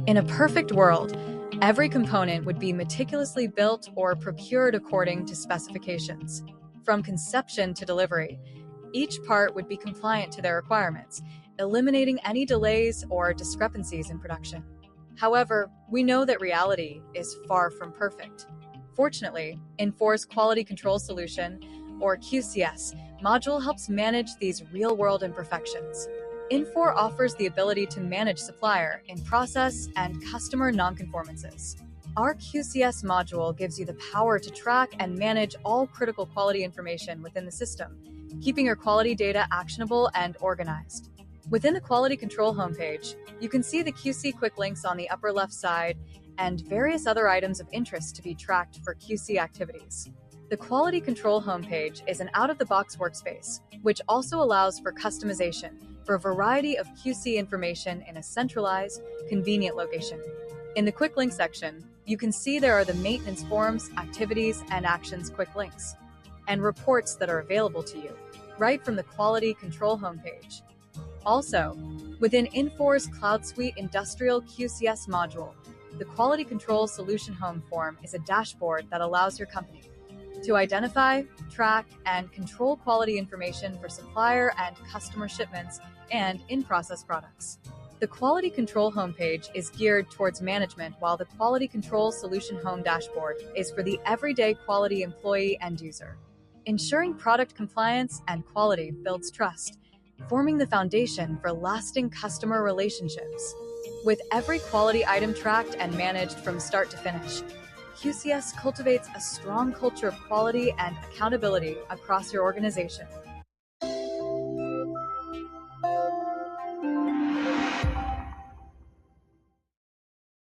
In a perfect world, every component would be meticulously built or procured according to specifications. From conception to delivery, each part would be compliant to their requirements, eliminating any delays or discrepancies in production. However, we know that reality is far from perfect. Fortunately, Infor's Quality Control Solution, or QCS, module helps manage these real-world imperfections. Infor offers the ability to manage supplier, in-process, and customer non-conformances. Our QCS module gives you the power to track and manage all critical quality information within the system, keeping your quality data actionable and organized. Within the Quality Control homepage, you can see the QC quick links on the upper left side and various other items of interest to be tracked for QC activities. The Quality Control homepage is an out-of-the-box workspace, which also allows for customization for a variety of QC information in a centralized, convenient location. In the Quick Link section, you can see there are the maintenance forms, activities, and actions quick links, and reports that are available to you right from the Quality Control homepage. Also, within Infor's CloudSuite Industrial QCS module, the Quality Control Solution Home form is a dashboard that allows your company to identify, track, and control quality information for supplier and customer shipments and in-process products. The Quality Control homepage is geared towards management, while the Quality Control Solution Home Dashboard is for the everyday quality employee end user. Ensuring product compliance and quality builds trust, forming the foundation for lasting customer relationships. With every quality item tracked and managed from start to finish, QCS cultivates a strong culture of quality and accountability across your organization.